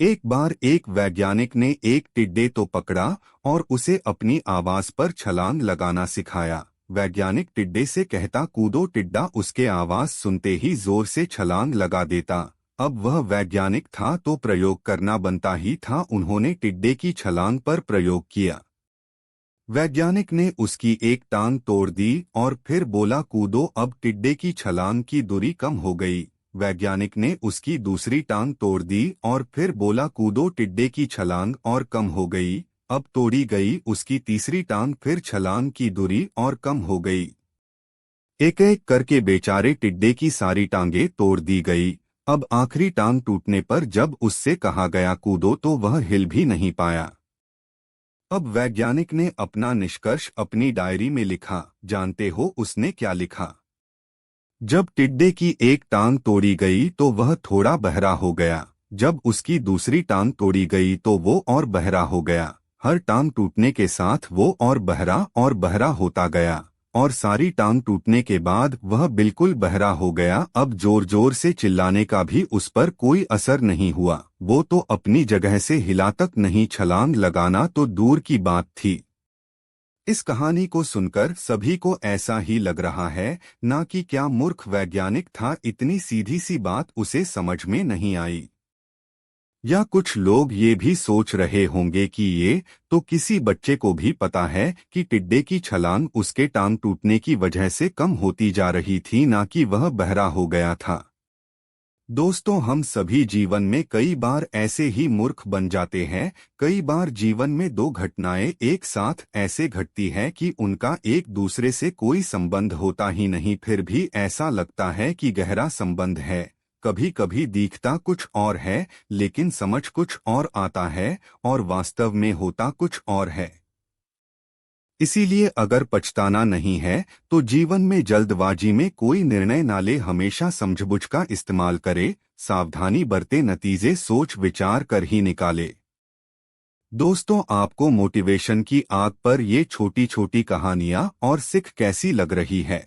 एक बार एक वैज्ञानिक ने एक टिड्डे तो पकड़ा और उसे अपनी आवाज पर छलांग लगाना सिखाया। वैज्ञानिक टिड्डे से कहता कूदो, टिड्डा उसके आवाज सुनते ही जोर से छलांग लगा देता। अब वह वैज्ञानिक था तो प्रयोग करना बनता ही था। उन्होंने टिड्डे की छलांग पर प्रयोग किया। वैज्ञानिक ने उसकी एक टांग तोड़ दी और फिर बोला कूदो। अब टिड्डे की छलांग की दूरी कम हो गई। वैज्ञानिक ने उसकी दूसरी टांग तोड़ दी और फिर बोला कूदो। टिड्डे की छलांग और कम हो गई। अब तोड़ी गई उसकी तीसरी टांग, फिर छलांग की दूरी और कम हो गई। एक एक करके बेचारे टिड्डे की सारी टांगें तोड़ दी गई। अब आखिरी टांग टूटने पर जब उससे कहा गया कूदो तो वह हिल भी नहीं पाया। अब वैज्ञानिक ने अपना निष्कर्ष अपनी डायरी में लिखा। जानते हो उसने क्या लिखा? जब टिड्डे की एक टांग तोड़ी गई तो वह थोड़ा बहरा हो गया। जब उसकी दूसरी टांग तोड़ी गई तो वो और बहरा हो गया। हर टांग टूटने के साथ वो और बहरा होता गया और सारी टांग टूटने के बाद वह बिल्कुल बहरा हो गया। अब जोर जोर से चिल्लाने का भी उस पर कोई असर नहीं हुआ। वो तो अपनी जगह से हिला तक नहीं, छलांग लगाना तो दूर की बात थी। इस कहानी को सुनकर सभी को ऐसा ही लग रहा है ना कि क्या मूर्ख वैज्ञानिक था, इतनी सीधी सी बात उसे समझ में नहीं आई। या कुछ लोग ये भी सोच रहे होंगे कि ये तो किसी बच्चे को भी पता है कि टिड्डे की छलांग उसके टांग टूटने की वजह से कम होती जा रही थी, ना कि वह बहरा हो गया था। दोस्तों, हम सभी जीवन में कई बार ऐसे ही मूर्ख बन जाते हैं। कई बार जीवन में दो घटनाएं एक साथ ऐसे घटती है कि उनका एक दूसरे से कोई संबंध होता ही नहीं, फिर भी ऐसा लगता है कि गहरा संबंध है। कभी कभी दिखता कुछ और है लेकिन समझ कुछ और आता है और वास्तव में होता कुछ और है। इसीलिए अगर पछताना नहीं है तो जीवन में जल्दबाजी में कोई निर्णय ना ले, हमेशा समझबूझ का इस्तेमाल करे, सावधानी बरते, नतीजे सोच विचार कर ही निकाले। दोस्तों, आपको मोटिवेशन की आग पर ये छोटी छोटी कहानियां और सिख कैसी लग रही है?